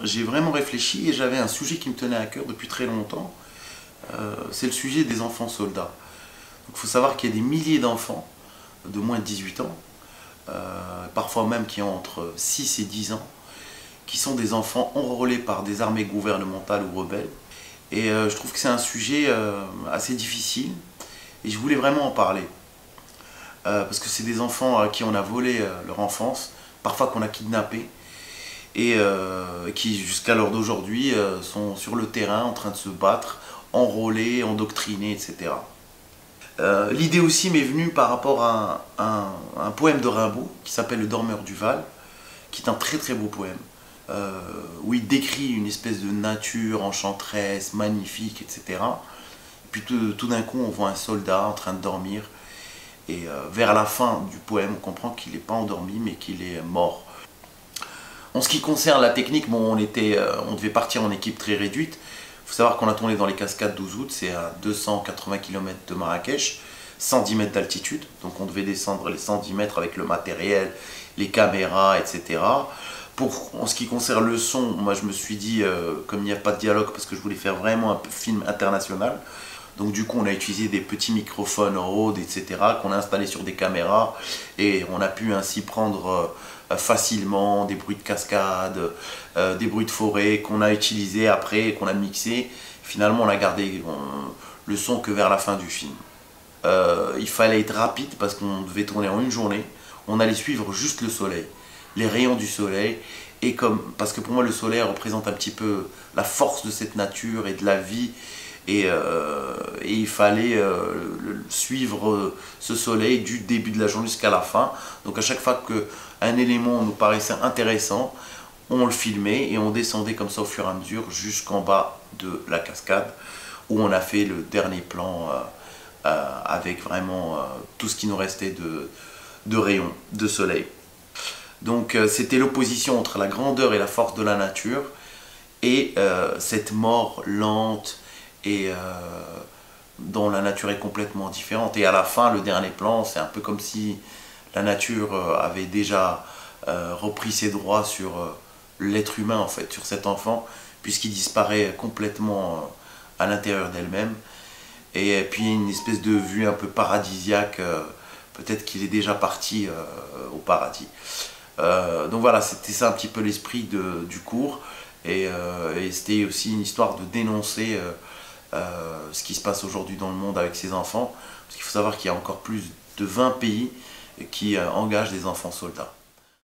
j'ai vraiment réfléchi et j'avais un sujet qui me tenait à cœur depuis très longtemps. C'est le sujet des enfants soldats. Il faut savoir qu'il y a des milliers d'enfants de moins de 18 ans, parfois même qui ont entre 6 et 10 ans, qui sont des enfants enrôlés par des armées gouvernementales ou rebelles. Et je trouve que c'est un sujet assez difficile et je voulais vraiment en parler. Parce que c'est des enfants à qui on a volé leur enfance, parfois qu'on a kidnappés, et qui jusqu'à l'heure d'aujourd'hui sont sur le terrain en train de se battre, enrôlés, endoctrinés, etc. L'idée aussi m'est venue par rapport à un poème de Rimbaud qui s'appelle Le Dormeur du Val, qui est un très très beau poème, où il décrit une espèce de nature enchanteresse, magnifique, etc. Et puis tout d'un coup on voit un soldat en train de dormir, et vers la fin du poème on comprend qu'il n'est pas endormi mais qu'il est mort. En ce qui concerne la technique, bon, on devait partir en équipe très réduite. Il faut savoir qu'on a tourné dans les cascades d'Ouzout, c'est à 280 km de Marrakech, 110 mètres d'altitude. Donc on devait descendre les 110 mètres avec le matériel, les caméras, etc. En ce qui concerne le son, moi je me suis dit, comme il n'y a pas de dialogue, parce que je voulais faire vraiment un film international, donc du coup on a utilisé des petits microphones Rode, etc. qu'on a installés sur des caméras, et on a pu ainsi prendre facilement des bruits de cascade, des bruits de forêt qu'on a utilisés après, qu'on a mixé. Finalement on a gardé le son que vers la fin du film. Il fallait être rapide parce qu'on devait tourner en une journée. On allait suivre juste le soleil, les rayons du soleil, et parce que pour moi le soleil représente un petit peu la force de cette nature et de la vie, et il fallait suivre ce soleil du début de la journée jusqu'à la fin. Donc à chaque fois qu'un élément nous paraissait intéressant, on le filmait et on descendait comme ça au fur et à mesure jusqu'en bas de la cascade, où on a fait le dernier plan avec vraiment tout ce qui nous restait de rayons de soleil. Donc c'était l'opposition entre la grandeur et la force de la nature et cette mort lente et dont la nature est complètement différente. Et à la fin, le dernier plan, c'est un peu comme si la nature avait déjà repris ses droits sur l'être humain, en fait, sur cet enfant, puisqu'il disparaît complètement à l'intérieur d'elle-même. Et puis une espèce de vue un peu paradisiaque, peut-être qu'il est déjà parti au paradis. Donc voilà, c'était ça un petit peu l'esprit du cours, et c'était aussi une histoire de dénoncer ce qui se passe aujourd'hui dans le monde avec ces enfants, parce qu'il faut savoir qu'il y a encore plus de 20 pays qui engagent des enfants soldats.